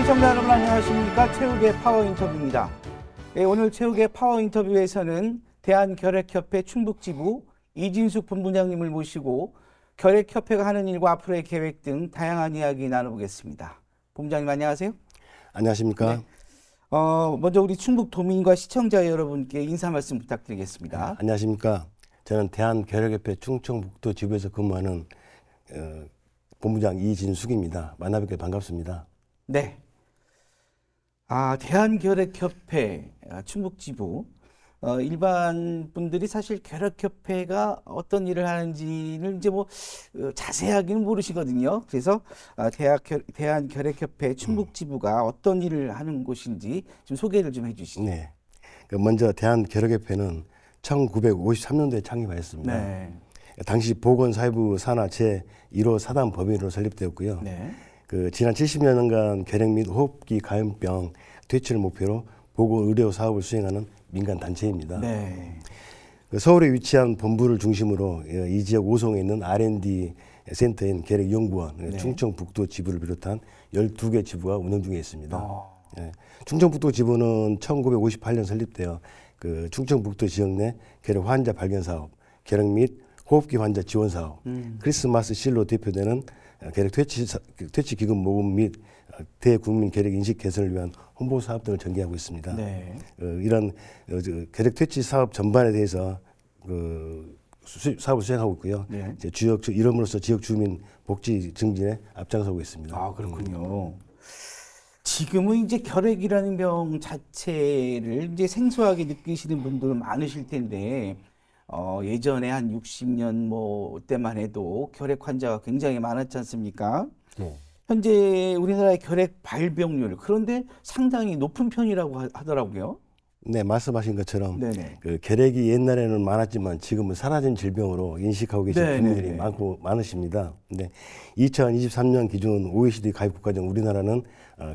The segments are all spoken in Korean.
시청자 여러분 안녕하십니까. 최욱의 파워 인터뷰입니다. 네, 오늘 최욱의 파워 인터뷰에서는 대한결핵협회 충북지부 이진숙 본부장님을 모시고 결핵협회가 하는 일과 앞으로의 계획 등 다양한 이야기 나눠보겠습니다. 본부장님 안녕하세요. 안녕하십니까. 네. 먼저 우리 충북 도민과 시청자 여러분께 인사 말씀 부탁드리겠습니다. 네, 안녕하십니까. 저는 대한결핵협회 충청북도 지부에서 근무하는 본부장 이진숙입니다. 만나뵙게 반갑습니다. 네. 대한결핵협회 충북지부. 일반 분들이 사실 결핵협회가 어떤 일을 하는지는 이제 자세하게는 모르시거든요. 그래서 대한결핵협회 충북지부가 어떤 일을 하는 곳인지 좀 소개를 좀 해주시죠. 네. 먼저 대한결핵협회는 1953년도에 창립하였습니다. 네. 당시 보건사회부 산하 제1호 사단 법인으로 설립되었고요. 네. 지난 70년간 결핵 및 호흡기 감염병 퇴치를 목표로 보건의료 사업을 수행하는 민간 단체입니다. 네. 서울에 위치한 본부를 중심으로 이 지역 오송에 있는 R&D 센터인 결핵연구원, 네. 충청북도 지부를 비롯한 12개 지부가 운영 중에 있습니다. 네. 충청북도 지부는 1958년 설립되어 충청북도 지역 내 결핵 환자 발견 사업, 결핵 및 호흡기 환자 지원 사업, 크리스마스 실로 대표되는 결핵 퇴치 기금 모금 및 대국민 결핵 인식 개선을 위한 홍보 사업 등을 전개하고 있습니다. 네. 이런 결핵 퇴치 사업 전반에 대해서 사업을 수행하고 있고요. 네. 이름으로써 지역 주민 복지 증진에 앞장서고 있습니다. 그렇군요. 지금은 이제 결핵이라는 병 자체를 이제 생소하게 느끼시는 분들은 많으실 텐데, 예전에 한 60년 때만 해도 결핵 환자가 굉장히 많았지 않습니까? 네. 현재 우리나라의 결핵 발병률, 그런데 상당히 높은 편이라고 하더라고요. 네, 말씀하신 것처럼 결핵이 옛날에는 많았지만 지금은 사라진 질병으로 인식하고 계신 국민들이 많으십니다. 근데 2023년 기준 OECD 가입 국가 중 우리나라는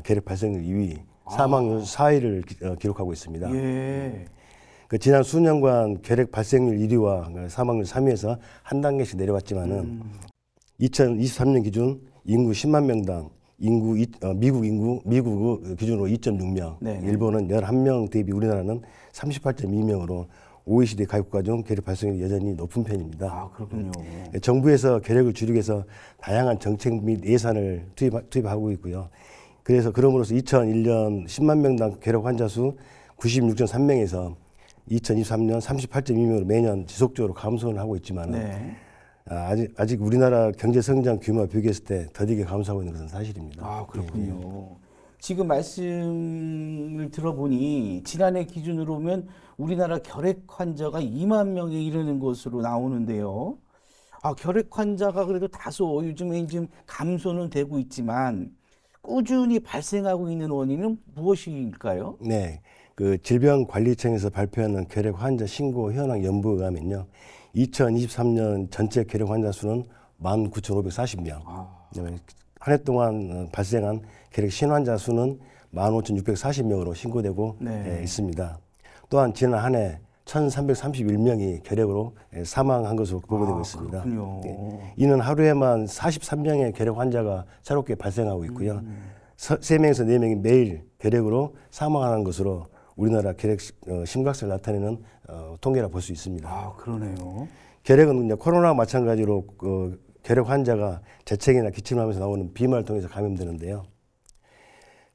결핵 발생률 2위, 사망률 4위를 기록하고 있습니다. 예. 지난 수년간 결핵 발생률 1위와 사망률 3위에서 한 단계씩 내려왔지만은 2023년 기준 인구 10만 명당 미국 기준으로 2.6명, 일본은 11명 대비 우리나라는 38.2명으로 OECD 가입 국가 중 결핵 발생률이 여전히 높은 편입니다. 그렇군요. 정부에서 결핵을 줄이기 위해서 다양한 정책 및 예산을 투입하고 있고요. 그럼으로써 2001년 10만 명당 결핵 환자 수 96.3명에서 2023년 38.2명으로 매년 지속적으로 감소를 하고 있지만 아직 우리나라 경제 성장 규모와 비교했을 때 더디게 감소하고 있는 것은 사실입니다. 그렇군요. 네. 지금 말씀을 들어보니 지난해 기준으로 보면 우리나라 결핵 환자가 2만 명에 이르는 것으로 나오는데요. 결핵 환자가 그래도 다소 요즘에 좀 감소는 되고 있지만 꾸준히 발생하고 있는 원인은 무엇일까요? 네. 질병관리청에서 발표하는 결핵 환자 신고 현황 연부에 의하면요. 2023년 전체 결핵 환자 수는 19,540명. 한 해 동안 발생한 결핵 신환자 수는 15,640명으로 신고되고 있습니다. 또한 지난 한 해 1,331명이 결핵으로 사망한 것으로 보고되고 있습니다. 이는 하루에만 43명의 결핵 환자가 새롭게 발생하고 있고요. 3명에서 4명이 매일 결핵으로 사망하는 것으로 우리나라 결핵 심각성을 나타내는 통계라 볼 수 있습니다. 그러네요. 결핵은 이제 코로나와 마찬가지로 결핵 환자가 재채기나 기침하면서 나오는 비말을 통해서 감염되는데요.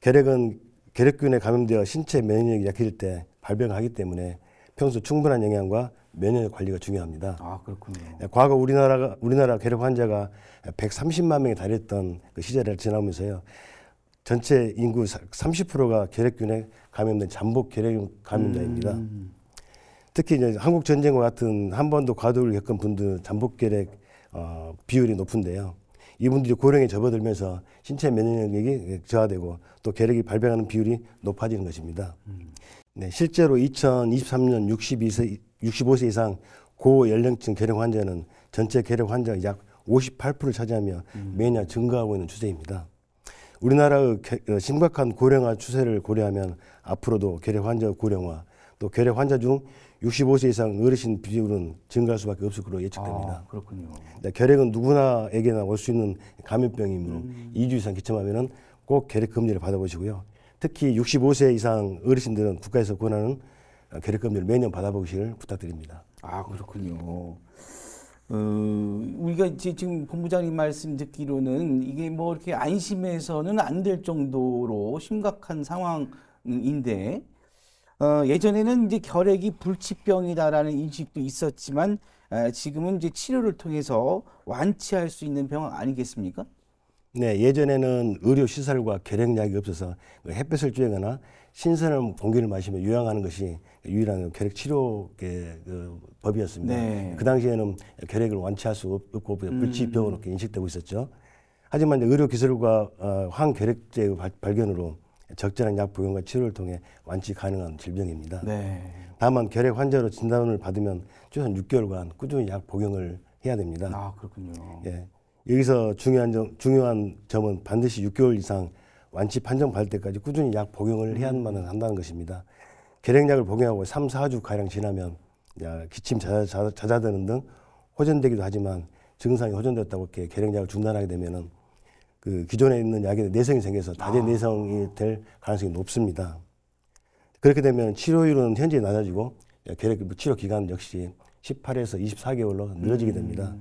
결핵은 결핵균에 감염되어 신체 면역력이 약해질 때 발병하기 때문에 평소 충분한 영양과 면역 관리가 중요합니다. 그렇군요. 과거 우리나라 결핵 환자가 130만 명에 달했던 시절을 지나면서요. 전체 인구 30%가 결핵균에 감염된 잠복 결핵 감염자입니다. 특히 이제 한국 전쟁과 같은 한 번도 과도를 겪은 분들 잠복 결핵 비율이 높은데요. 이분들이 고령에 접어들면서 신체 면역력이 저하되고 또 결핵이 발병하는 비율이 높아지는 것입니다. 네, 실제로 2023년 65세 이상 고연령층 결핵 환자는 전체 결핵 환자의 약 58%를 차지하며 매년 증가하고 있는 추세입니다. 우리나라의 심각한 고령화 추세를 고려하면 앞으로도 결핵 환자 고령화, 또 결핵 환자 중 65세 이상 어르신 비율은 증가할 수밖에 없을 것으로 예측됩니다. 그렇군요. 결핵은 누구나에게나 올 수 있는 감염병이므로 2주 이상 기침하면 꼭 결핵 검진을 받아보시고요. 특히 65세 이상 어르신들은 국가에서 권하는 결핵 검진을 매년 받아보시길 부탁드립니다. 아, 그렇군요. 우리가 이제 지금 본부장님 말씀 듣기로는 이게 뭐 이렇게 안심해서는 안 될 정도로 심각한 상황인데, 예전에는 이제 결핵이 불치병이다라는 인식도 있었지만, 지금은 이제 치료를 통해서 완치할 수 있는 병 아니겠습니까? 네, 예전에는 의료 시설과 결핵약이 없어서 햇볕을 쬐거나 신선한 공기를 마시며 요양하는 것이 유일한 결핵 치료 법이었습니다. 네. 그 당시에는 결핵을 완치할 수 없고 불치병으로 인식되고 있었죠. 하지만 의료 기술과 항결핵제 발견으로 적절한 약 복용과 치료를 통해 완치 가능한 질병입니다. 네. 다만 결핵 환자로 진단을 받으면 최소한 6개월간 꾸준히 약 복용을 해야 됩니다. 아, 그렇군요. 예. 여기서 중요한 점은 반드시 6개월 이상 완치 판정 받을 때까지 꾸준히 약 복용을 해야만 한다는 것입니다. 결핵약을 복용하고 3, 4주 가량 지나면 기침, 잦아드는 등 호전되기도 하지만 증상이 호전됐다고 이렇게 결핵약을 중단하게 되면은 그 기존에 있는 약에 내성이 생겨서 다제 내성이 될 가능성이 높습니다. 그렇게 되면 치료율은 현재 낮아지고 결핵 치료 기간 역시 18에서 24개월로 늘어지게 됩니다.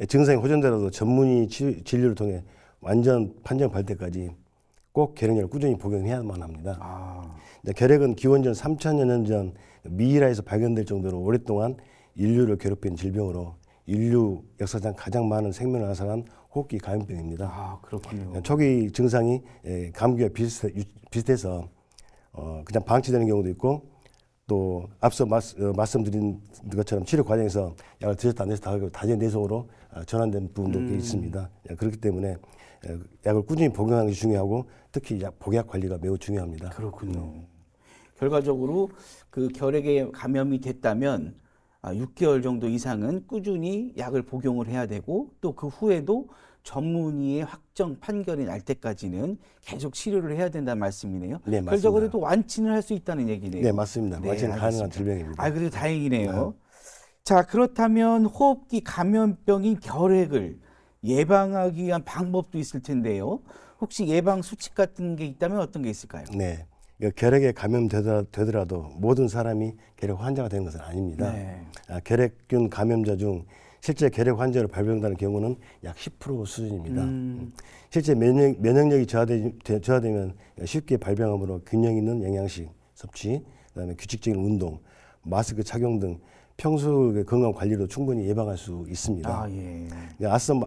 증상이 호전되더라도 전문의 진료를 통해 완전 판정 받을 때까지 꼭 결핵약을 꾸준히 복용해야만 합니다. 결핵은 기원전 3000여 년 전 미이라에서 발견될 정도로 오랫동안 인류를 괴롭힌 질병으로 인류 역사상 가장 많은 생명을 앗아간 호흡기 감염병입니다. 아, 그렇군요. 초기 증상이 감기와 비슷해서 그냥 방치되는 경우도 있고 또 앞서 말씀드린 것처럼 치료 과정에서 약을 드셨다 안 드셨다 다제 내성으로 전환된 부분도 있습니다. 그렇기 때문에 약을 꾸준히 복용하는 것이 중요하고 특히 복약 관리가 매우 중요합니다. 그렇군요. 결과적으로 그 결핵에 감염이 됐다면 6개월 정도 이상은 꾸준히 약을 복용을 해야 되고 또 그 후에도 전문의의 확정 판결이 날 때까지는 계속 치료를 해야 된다는 말씀이네요. 네, 맞습니다. 결과적으로 완치는 할 수 있다는 얘기네요. 네, 맞습니다. 네, 완치는 알겠습니다. 가능한 질병입니다. 아, 그래도 다행이네요. 자, 그렇다면 호흡기 감염병인 결핵을 예방하기 위한 방법도 있을 텐데요. 혹시 예방 수칙 같은 게 있다면 어떤 게 있을까요? 네. 결핵에 감염되더라도 모든 사람이 결핵 환자가 되는 것은 아닙니다. 네. 결핵균 감염자 중 실제 결핵 환자로 발병되는 경우는 약 10% 수준입니다. 실제 면역력이 저하되면 쉽게 발병하므로 균형 있는 영양식 섭취, 그다음에 규칙적인 운동, 마스크 착용 등 평소 건강 관리로 충분히 예방할 수 있습니다. 아, 예.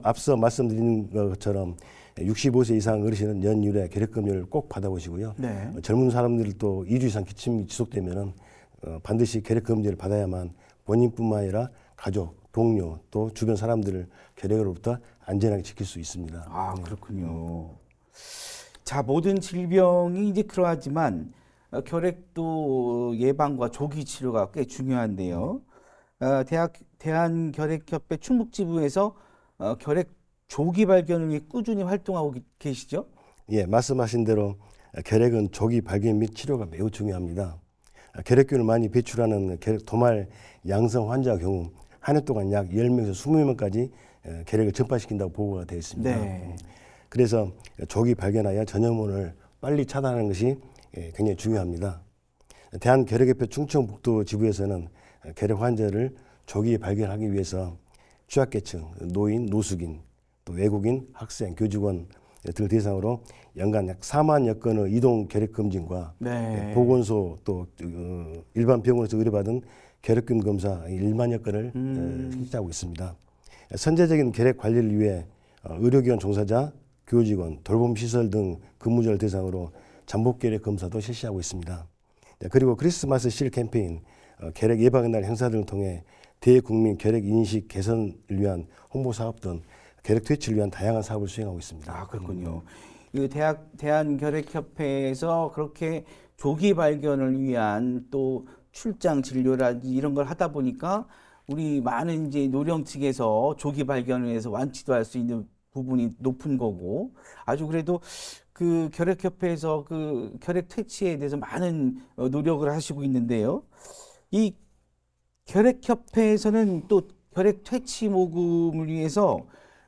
앞서 말씀드린 것처럼 65세 이상 어르신은 연율에 결핵 검진을 꼭 받아보시고요. 네. 젊은 사람들도 2주 이상 기침이 지속되면은 반드시 결핵 검진을 받아야만 본인뿐만 아니라 가족, 동료 또 주변 사람들을 결핵으로부터 안전하게 지킬 수 있습니다. 아, 그렇군요. 자, 모든 질병이 이제 그러하지만 결핵도 예방과 조기 치료가 꽤 중요한데요. 대한결핵협회 충북지부에서 결핵 조기 발견을 위해 꾸준히 활동하고 계시죠? 예, 말씀하신 대로 결핵은 조기 발견 및 치료가 매우 중요합니다. 결핵균을 많이 배출하는 결핵 도말 양성 환자의 경우 한 해 동안 약 10명에서 20명까지 결핵을 전파시킨다고 보고가 되어 있습니다. 네. 그래서 조기 발견하여 전염원을 빨리 차단하는 것이 굉장히 중요합니다. 대한결핵협회 충청북도 지부에서는 결핵 환자를 조기 발견하기 위해서 취약계층, 노인, 노숙인, 또 외국인, 학생, 교직원 들 대상으로 연간 약 4만여 건의 이동 결핵 검진과 네. 보건소 또 일반 병원에서 의뢰받은 결핵균 검사 1만여 건을 실시하고 있습니다. 선제적인 결핵 관리를 위해 의료기관 종사자, 교직원, 돌봄시설 등 근무자를 대상으로 잠복 결핵 검사도 실시하고 있습니다. 그리고 크리스마스 실 캠페인, 결핵 예방의 날 행사 등을 통해 대국민 결핵 인식 개선을 위한 홍보 사업 등 결핵 퇴치를 위한 다양한 사업을 수행하고 있습니다. 아, 그렇군요. 이 대한결핵협회에서 그렇게 조기 발견을 위한 또 출장 진료라든지 이런 걸 하다 보니까 우리 많은 이제 노령 측에서 조기 발견을 해서 완치도 할 수 있는 부분이 높은 거고 아주 그래도 그 결핵협회에서 그 결핵 퇴치에 대해서 많은 노력을 하시고 있는데요. 이 결핵협회에서는 또 결핵 퇴치 모금을 위해서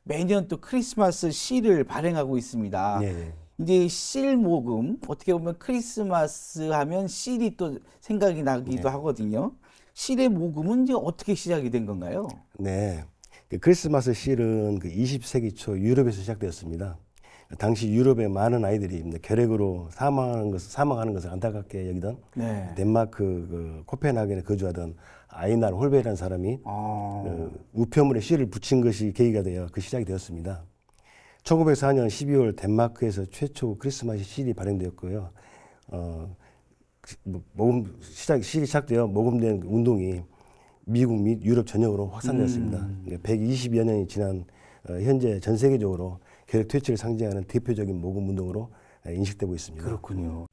매년 또 크리스마스 시를 발행하고 있습니다. 예. 이제 실 모금, 어떻게 보면 크리스마스 하면 실이 또 생각이 나기도 하거든요. 실의 모금은 이제 어떻게 시작이 된 건가요? 네. 그 크리스마스 실은 그 20세기 초 유럽에서 시작되었습니다. 당시 유럽의 많은 아이들이 결핵으로 사망하는 것을 안타깝게 여기던 덴마크 그 코펜하겐에 거주하던 아이날 홀베라는 사람이 그 우표물에 실을 붙인 것이 계기가 되어 그 시작이 되었습니다. 1904년 12월 덴마크에서 최초 크리스마스 실이 발행되었고요. 실이 시작되어 모금된 운동이 미국 및 유럽 전역으로 확산되었습니다. 120여 년이 지난 현재 전 세계적으로 결핵 퇴치를 상징하는 대표적인 모금 운동으로 인식되고 있습니다. 그렇군요.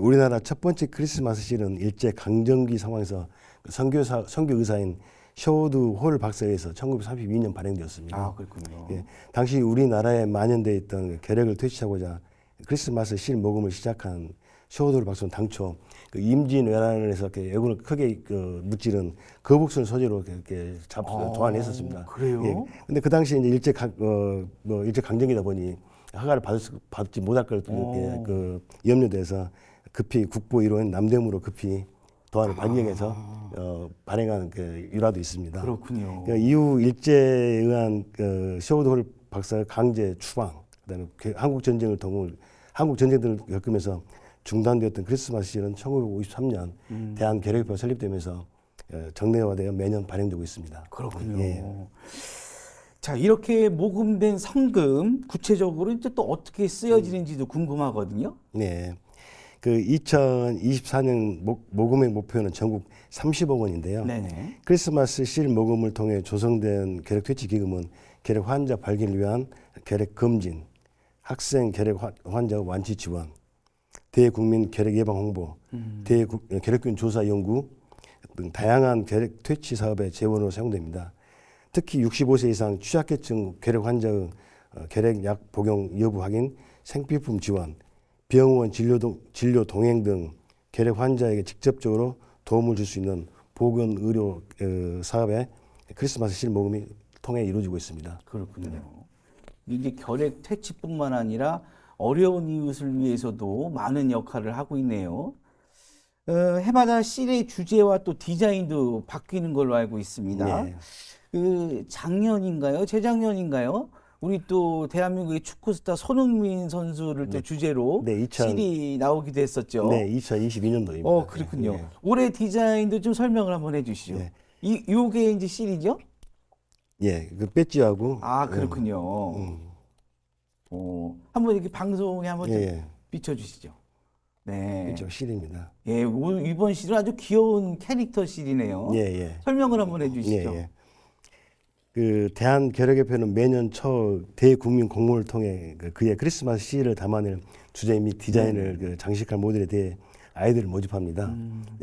우리나라 첫 번째 크리스마스 실은 일제 강점기 상황에서 선교 의사인 셔워드 홀 박사에 의해서 1932년 발행되었습니다. 아, 그렇군요. 당시 우리나라에 만연되어 있던 결핵을 퇴치하고자 크리스마스 실 모금을 시작한 셔워드 홀 박사는 당초 그 임진왜란에서 애군을 크게 무찌른 거북선을 소재로 이렇게 도안했었습니다. 그래요? 근데 그 당시 이제 일제 강점기다 보니 허가를 받지 못할 걸 염려돼서 급히 국보 1호인 남대문으로 급히 도안을 반영해서 발행한 일화도 있습니다. 그렇군요. 이후 일제에 의한 셔워드 홀 박사의 강제 추방, 그다음에 한국 전쟁 등을 겪으면서 중단되었던 크리스마스 실은 1953년 대한결핵협회가 설립되면서 정례화되어 매년 발행되고 있습니다. 그렇군요. 자, 이렇게 모금된 성금 구체적으로 이제 또 어떻게 쓰여지는지도 궁금하거든요. 네. 2024년 모금의 목표는 전국 30억 원인데요. 네네. 크리스마스 실 모금을 통해 조성된 결핵 퇴치 기금은 결핵 환자 발견을 위한 결핵 검진, 학생 결핵 환자 완치 지원, 대국민 결핵 예방 홍보, 결핵균 조사 연구 등 다양한 결핵 퇴치 사업의 재원으로 사용됩니다. 특히 65세 이상 취약계층 결핵 환자의 결핵 약 복용 여부 확인, 생필품 지원, 병원 진료 동행 등 결핵 환자에게 직접적으로 도움을 줄 수 있는 보건 의료 사업에 크리스마스 실 모금이 통해 이루어지고 있습니다. 그렇군요. 이게 결핵 퇴치뿐만 아니라 어려운 이웃을 위해서도 많은 역할을 하고 있네요. 해마다 실의 주제와 또 디자인도 바뀌는 걸로 알고 있습니다. 작년인가요? 재작년인가요? 우리 또 대한민국의 축구 스타 손흥민 선수를 또 주제로 실이 나오기도 했었죠. 네, 2022년도입니다. 그렇군요. 올해 디자인도 좀 설명을 한번 해주시죠. 이게 이제 실이죠? 예, 그 배지하고. 아, 그렇군요. 한번 이렇게 방송에 한번 좀 비춰주시죠. 네. 그렇죠, 실입니다. 예, 이번 실은 아주 귀여운 캐릭터 실이네요. 설명을 한번 해주시죠. 대한결핵협회는 매년 초 대국민 공모를 통해 그의 크리스마스 시를 담아낼 주제 및 디자인을 장식할 모델에 대해 아이들을 모집합니다.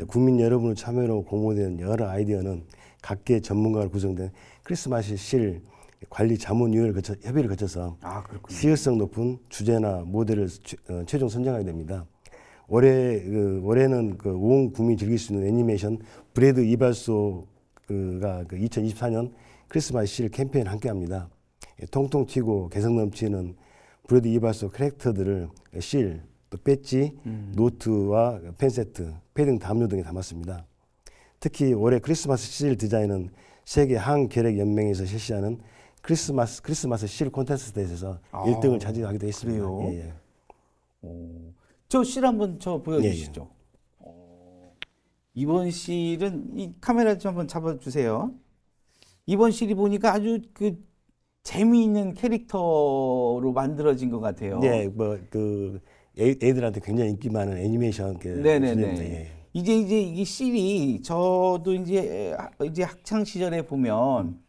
국민 여러분의 참여로 공모된 여러 아이디어는 각계 전문가로 구성된 크리스마스 실 관리 자문위원회를 협의를 거쳐서 시의성 높은 주제나 모델을 최종 선정하게 됩니다. 올해는 온 국민이 즐길 수 있는 애니메이션 브래드 이발소가 2024년 크리스마스 실 캠페인을 함께합니다. 통통 튀고 개성 넘치는 브래드 이발소 캐릭터들을 실, 또 배지, 노트와 펜 세트, 패딩 담요 등에 담았습니다. 특히 올해 크리스마스 실 디자인은 세계 항결핵 연맹에서 실시하는 크리스마스 실 콘테스트에서 1등을 차지하기도 했습니다. 저 실 한번 보여주시죠. 이번 실은 이 카메라 좀 한번 잡아주세요. 이번 실이 보니까 아주 재미있는 캐릭터로 만들어진 것 같아요. 네, 애들한테 굉장히 인기 많은 애니메이션. 네네네. 이제 이 실이 저도 이제 학창 시절에 보면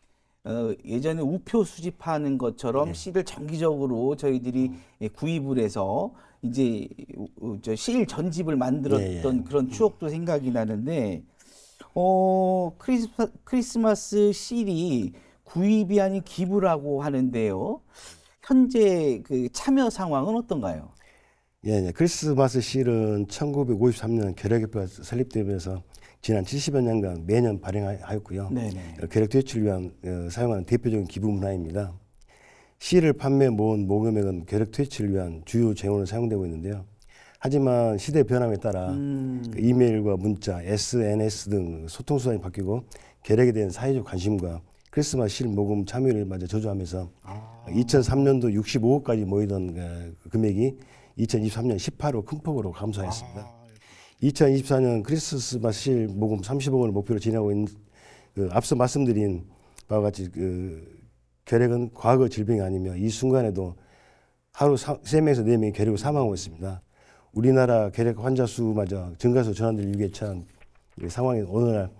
예전에 우표 수집하는 것처럼 실을 정기적으로 저희들이 구입을 해서 이제 실 전집을 만들었던 그런 추억도 생각이 나는데 크리스마스 실이 구입이 아닌 기부라고 하는데요. 현재 참여 상황은 어떤가요? 크리스마스 실은 1953년 결핵협회가 설립되면서 지난 70여 년간 매년 발행하였고요. 결핵 퇴치를 위한 사용하는 대표적인 기부 문화입니다. 시를 판매 모은 모금액은 계력 퇴치를 위한 주요 재원으로 사용되고 있는데요. 하지만 시대 변함에 따라 그 이메일과 문자, SNS 등 소통 수단이 바뀌고 계력에 대한 사회적 관심과 크리스마스 실 모금 참여를 마저 저조하면서 2003년도 65억까지 모이던 그 금액이 2023년 18억 큰 폭으로 감소했습니다. 2024년 크리스마스 실 모금 30억을 목표로 진행하고 있는 앞서 말씀드린 바와 같이 결핵은 과거 질병이 아니며 이 순간에도 하루 3명에서 4명이 결핵으로 사망하고 있습니다. 우리나라 결핵 환자 수마저 증가해서 전환될 위기에 처한 상황인 오늘날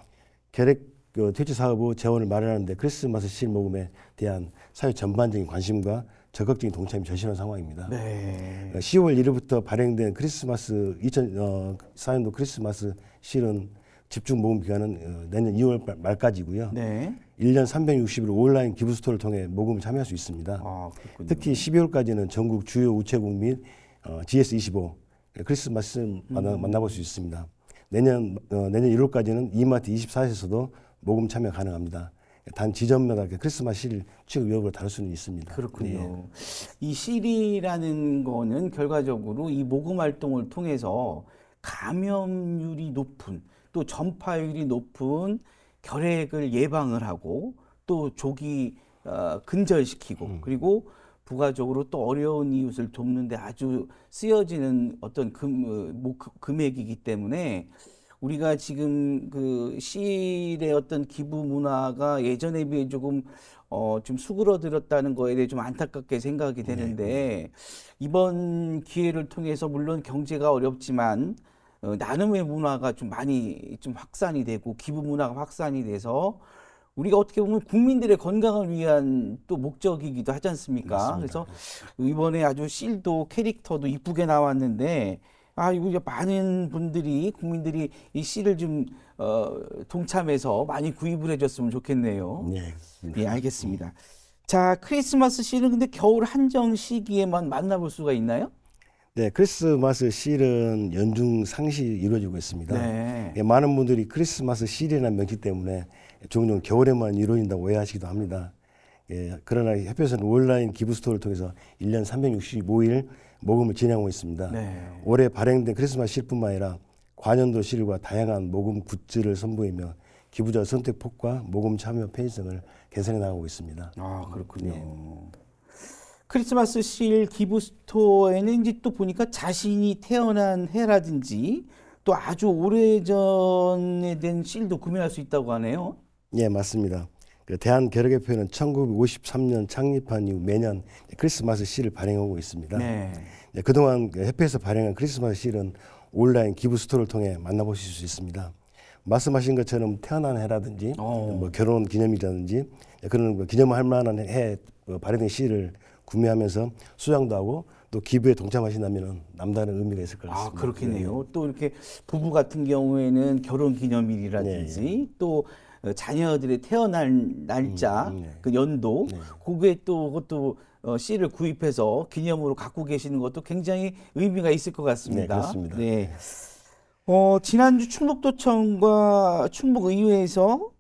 결핵 퇴치 사업 후 재원을 마련하는데 크리스마스 실 모금에 대한 사회 전반적인 관심과 적극적인 동참이 절실한 상황입니다. 네. 10월 1일부터 발행된 크리스마스 2004년도 크리스마스 실은 집중 모금 기간은 내년 2월 말까지고요. 네. 1년 360일 온라인 기부 스토어를 통해 모금을 참여할 수 있습니다. 특히 12월까지는 전국 주요 우체국 및 GS25 크리스마스 만나볼 수 있습니다. 내년 1월까지는 이마트 24에서도 모금 참여 가능합니다. 단 지점마다 크리스마스 실 취급 여부를 다룰 수는 있습니다. 그렇군요. 네. 이 실이라는 거는 결과적으로 이 모금 활동을 통해서 감염률이 높은 또 전파율이 높은 결핵을 예방을 하고 또 조기 근절시키고 그리고 부가적으로 또 어려운 이웃을 돕는데 아주 쓰여지는 어떤 금액이기 때문에 우리가 지금 그 실의 어떤 기부 문화가 예전에 비해 조금 좀 수그러들었다는 거에 대해 좀 안타깝게 생각이 되는데 이번 기회를 통해서 물론 경제가 어렵지만 나눔의 문화가 좀 많이 좀 확산이 되고 기부 문화가 확산이 돼서 우리가 어떻게 보면 국민들의 건강을 위한 또 목적이기도 하지 않습니까? 맞습니다. 그래서 이번에 아주 실도 캐릭터도 이쁘게 나왔는데 이거 많은 분들이 국민들이 이 실을 좀 동참해서 많이 구입을 해줬으면 좋겠네요. 네. 예, 알겠습니다. 자, 크리스마스 실은 근데 겨울 한정 시기에만 만나볼 수가 있나요? 네, 크리스마스 실은 연중 상시 이루어지고 있습니다. 네. 예, 많은 분들이 크리스마스 실이라는 명칭 때문에 종종 겨울에만 이루어진다고 오해하시기도 합니다. 예, 그러나 협회에서는 온라인 기부 스토어를 통해서 1년 365일 모금을 진행하고 있습니다. 네. 올해 발행된 크리스마스 실뿐만 아니라 관현도 실과 다양한 모금 굿즈를 선보이며 기부자 선택 폭과 모금 참여 편의성을 개선해 나가고 있습니다. 그렇군요. 네. 크리스마스 실 기부 스토어에는 이제 또 보니까 자신이 태어난 해라든지 또 아주 오래전에 된 실도 구매할 수 있다고 하네요. 예, 맞습니다. 대한결핵협회는 1953년 창립한 이후 매년 크리스마스 실을 발행하고 있습니다. 네. 그동안 협회에서 발행한 크리스마스 실은 온라인 기부 스토어를 통해 만나보실 수 있습니다. 말씀하신 것처럼 태어난 해라든지 뭐 결혼 기념이라든지 그런 기념할 만한 해 발행된 실을 구매하면서 수양도 하고 또 기부에 동참하신다면 남다른 의미가 있을 것 같습니다. 그렇겠네요. 또 이렇게 부부 같은 경우에는 결혼 기념일이라든지 또 자녀들의 태어날 날짜, 그 연도, 그게 또 그것도 씨를 구입해서 기념으로 갖고 계시는 것도 굉장히 의미가 있을 것 같습니다. 네, 그렇습니다. 네. 지난주 충북도청과 충북의회에서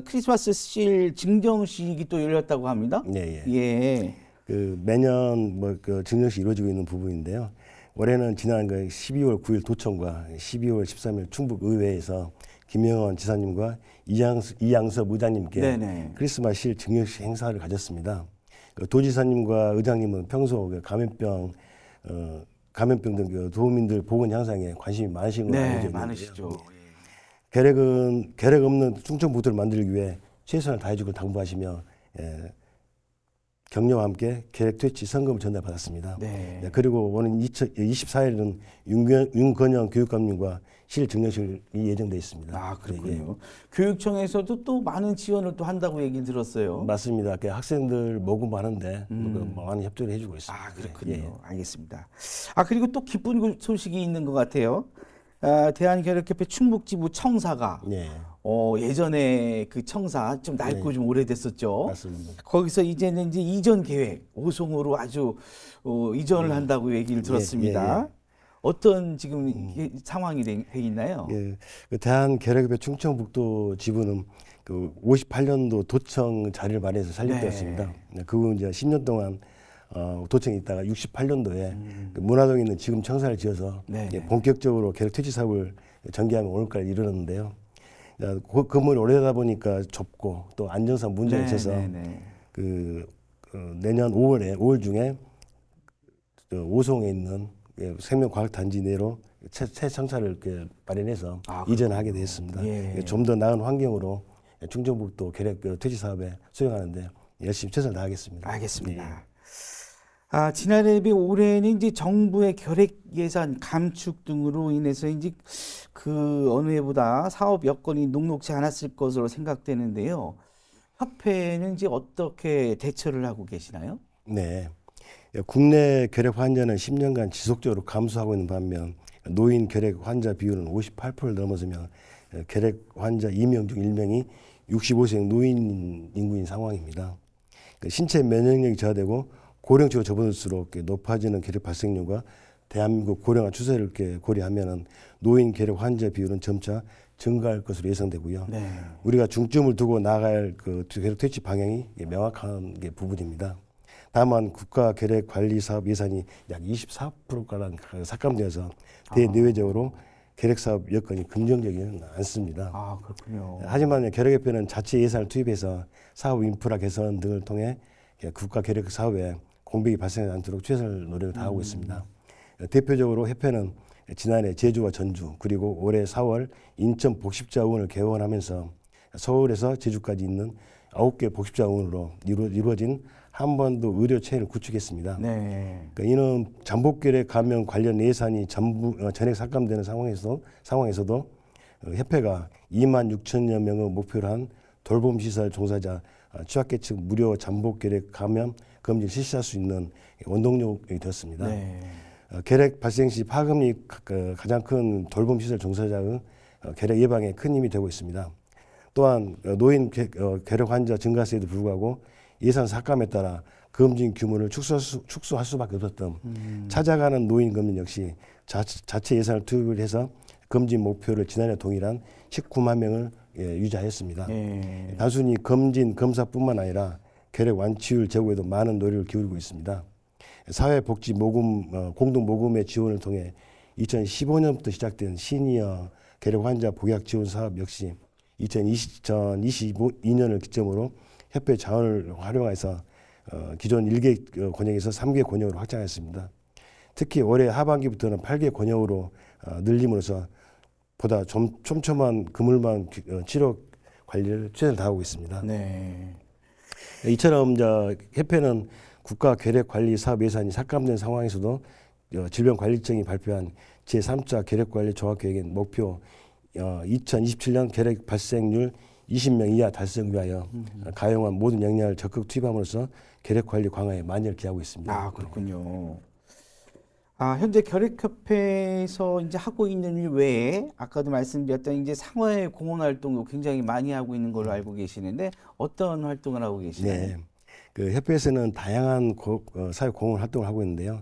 크리스마스 실 증정식이 또 열렸다고 합니다. 네, 예. 매년 그 증정식이 이루어지고 있는 부분인데요. 올해는 지난 12월 9일 도청과 12월 13일 충북의회에서 김영원 지사님과 이양섭 의장님께 네네. 크리스마스 실 증정식 행사를 가졌습니다. 도지사님과 의장님은 평소 감염병 등 도민들 보건 향상에 관심이 많으신 걸로 알려져 있는데요. 많으시죠. 결핵 없는 충청북도를 만들기 위해 최선을 다해주길 당부하시며 격려와 함께 결핵 퇴치 성금을 전달받았습니다. 네. 그리고 오늘 24일은 윤건영 교육감님과 실 증정식이 예정돼 있습니다. 그렇군요. 교육청에서도 또 많은 지원을 또 한다고 얘기 들었어요. 맞습니다. 학생들 모금하는데 많은 협조를 해주고 있습니다. 그렇군요. 알겠습니다. 그리고 또 기쁜 소식이 있는 것 같아요. 대한결핵협회 충북지부 청사가 예전에 그 청사 좀 낡고 좀 오래됐었죠. 맞습니다. 거기서 이제는 이제 이전 계획 오송으로 아주 이전을 한다고 얘기를 들었습니다. 어떤 지금 상황이 돼 있나요? 대한결핵협회 충청북도 지부는 그 58년도 도청 자리를 마련해서 설립되었습니다. 네. 그 이제 10년 동안 도청에 있다가 68년도에 그 문화동에 있는 지금 청사를 지어서 본격적으로 계속 퇴치 사업을 전개하면 오늘까지 이르렀는데요. 건물이 오래되다 보니까 좁고 또 안전상 문제가 있어서 내년 5월 중에 오송에 있는 생명과학단지 내로 새 청사를 이렇게 마련해서 이전하게 되었습니다. 좀 더 나은 환경으로 충청북도 계획 퇴치 사업에 수행하는데 열심히 최선을 다하겠습니다. 알겠습니다. 지난해에 비해 올해는 이제 정부의 결획 예산 감축 등으로 인해서 이제 그 어느 해보다 사업 여건이 녹록지 않았을 것으로 생각되는데요. 협회는 이제 어떻게 대처를 하고 계시나요? 네. 국내 결핵 환자는 10년간 지속적으로 감소하고 있는 반면 노인 결핵 환자 비율은 58%를 넘어서며 결핵 환자 2명 중 1명이 65세 노인 인구인 상황입니다. 신체 면역력이 저하되고 고령층으로 접어들수록 높아지는 결핵 발생률과 대한민국 고령화 추세를 이렇게 고려하면은 노인 결핵 환자 비율은 점차 증가할 것으로 예상되고요. 우리가 중점을 두고 나아갈 그 결핵 퇴치 방향이 명확한 게 부분입니다. 다만 국가 결핵 관리 사업 예산이 약 24%가량 삭감되어서 대내외적으로 결핵 사업 여건이 긍정적이지는 않습니다. 그렇군요. 하지만 결핵협회는 자체 예산을 투입해서 사업 인프라 개선 등을 통해 국가 결핵 사업에 공백이 발생하지 않도록 최선을 노력을 다하고 있습니다. 대표적으로 협회는 지난해 제주와 전주 그리고 올해 4월 인천 복십자원을 개원하면서 서울에서 제주까지 있는 9개 복십자원으로 이루어진 한반도 의료 체인을 구축했습니다. 이는 잠복결핵 감염 관련 예산이 전액 삭감되는 상황에서도 협회가 26,000여 명을 목표로 한 돌봄시설 종사자 취약계층 무료 잠복결핵 감염 검진을 실시할 수 있는 원동력이 되었습니다. 결핵 발생 시 파급력이 가장 큰 돌봄시설 종사자의 결핵 예방에 큰 힘이 되고 있습니다. 또한 노인 결핵 환자 증가세에도 불구하고 예산 삭감에 따라 검진 규모를 축소할 수밖에 없었던 찾아가는 노인 검진 역시 자체 예산을 투입을 해서 검진 목표를 지난해 동일한 19만 명을 유지하였습니다. 단순히 검진 검사뿐만 아니라 결핵 완치율 제고에도 많은 노력을 기울이고 있습니다. 사회복지 모금 공동 모금의 지원을 통해 2015년부터 시작된 시니어 결핵 환자 복약 지원 사업 역시 2022년을 기점으로 협회 자원을 활용해서 기존 1개 권역에서 3개 권역으로 확장했습니다. 특히 올해 하반기부터는 8개 권역으로 늘림으로써 보다 촘촘한 그물망 치료 관리를 최선을 다하고 있습니다. 이처럼 협회는 국가 결핵 관리 사업 예산이 삭감된 상황에서도 질병관리청이 발표한 제3차 결핵 관리 종합 계획인 목표 2027년 결핵 발생률 20명 이하 달성을 위하여 가용한 모든 역량을 적극 투입함으로써 결핵 관리 강화에 만전을 기하고 있습니다. 그렇군요. 현재 결핵협회에서 이제 하고 있는 일 외에 아까도 말씀드렸던 이제 상화의 공헌 활동도 굉장히 많이 하고 있는 걸로 알고 계시는데 어떤 활동을 하고 계시나요? 그 협회에서는 다양한 사회 공헌 활동을 하고 있는데요.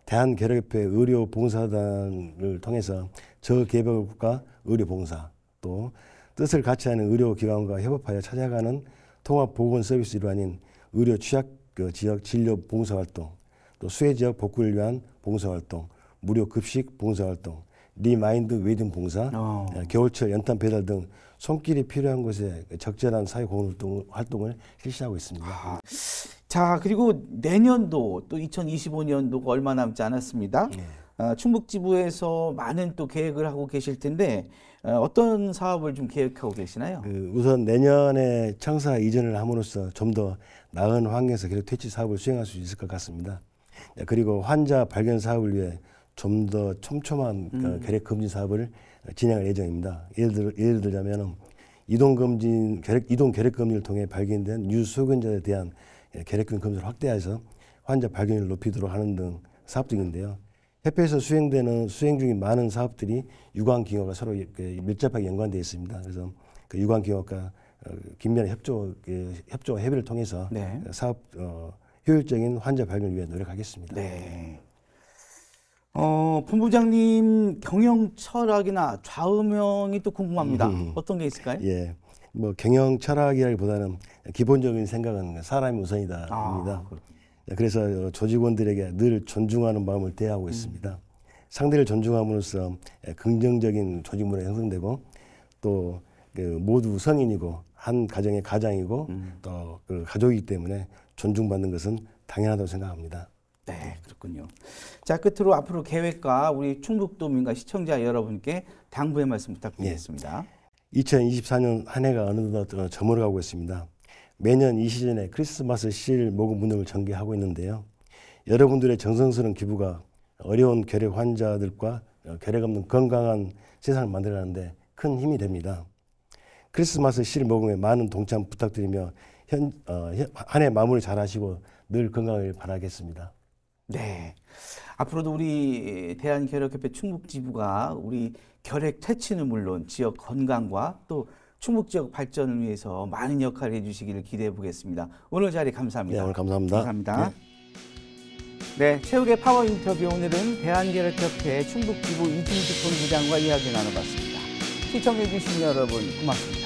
대한결핵협회 의료봉사단을 통해서 저개발국가 의료봉사 또 뜻을 같이 하는 의료기관과 협업하여 찾아가는 통합보건 서비스 일환인 의료 취약 지역 진료 봉사활동, 또 수혜지역 복구를 위한 봉사활동, 무료 급식 봉사활동, 리마인드 웨딩 봉사, 겨울철 연탄 배달 등 손길이 필요한 곳에 적절한 사회공헌 활동을 실시하고 있습니다. 자, 그리고 내년도 또 2025년도가 얼마 남지 않았습니다. 충북지부에서 많은 또 계획을 하고 계실 텐데 어떤 사업을 좀 계획하고 계시나요? 우선 내년에 청사 이전을 함으로써 좀 더 나은 환경에서 계속 퇴치 사업을 수행할 수 있을 것 같습니다. 그리고 환자 발견 사업을 위해 좀 더 촘촘한 결핵 검진 사업을 진행할 예정입니다. 예를 들자면 이동 결핵 검진을 통해 발견된 유소견자에 대한 결핵균 검사를 확대해서 환자 발견율을 높이도록 하는 등 사업 등인데요. 협회에서 수행 중인 많은 사업들이 유관기업과 서로 밀접하게 연관되어 있습니다. 그래서 그 유관기업과 긴밀한 협조 협의를 통해서 사업 효율적인 환자 발견을 위해 노력하겠습니다. 본부장님 경영 철학이나 좌우명이 또 궁금합니다. 어떤 게 있을까요? 뭐 경영 철학이라기보다는 기본적인 생각은 사람이 우선이다입니다. 그래서 조직원들에게 늘 존중하는 마음을 대하고 있습니다. 상대를 존중함으로써 긍정적인 조직 문화가 형성되고 또 그 모두 성인이고 한 가정의 가장이고 또 그 가족이기 때문에 존중받는 것은 당연하다고 생각합니다. 네, 그렇군요. 자, 끝으로 앞으로 계획과 우리 충북도민과 시청자 여러분께 당부의 말씀 부탁드리겠습니다. 2024년 한 해가 어느덧 저물어가고 있습니다. 매년 이 시즌에 크리스마스 실 모금 운동을 전개하고 있는데요. 여러분들의 정성스러운 기부가 어려운 결핵 환자들과 결핵 없는 건강한 세상을 만들어가는데 큰 힘이 됩니다. 크리스마스 실 모금에 많은 동참 부탁드리며 한 해 마무리 잘 하시고 늘 건강을 바라겠습니다. 네. 앞으로도 우리 대한결핵협회 충북지부가 우리 결핵 퇴치는 물론 지역 건강과 또 충북 지역 발전을 위해서 많은 역할을 해주시기를 기대해 보겠습니다. 오늘 자리 감사합니다. 네, 오늘 감사합니다. 감사합니다. 네, 최욱의 파워 인터뷰 오늘은 대한결핵협회 충북지부 이준식 본부장과 이야기 나눠봤습니다. 시청해 주신 여러분 고맙습니다.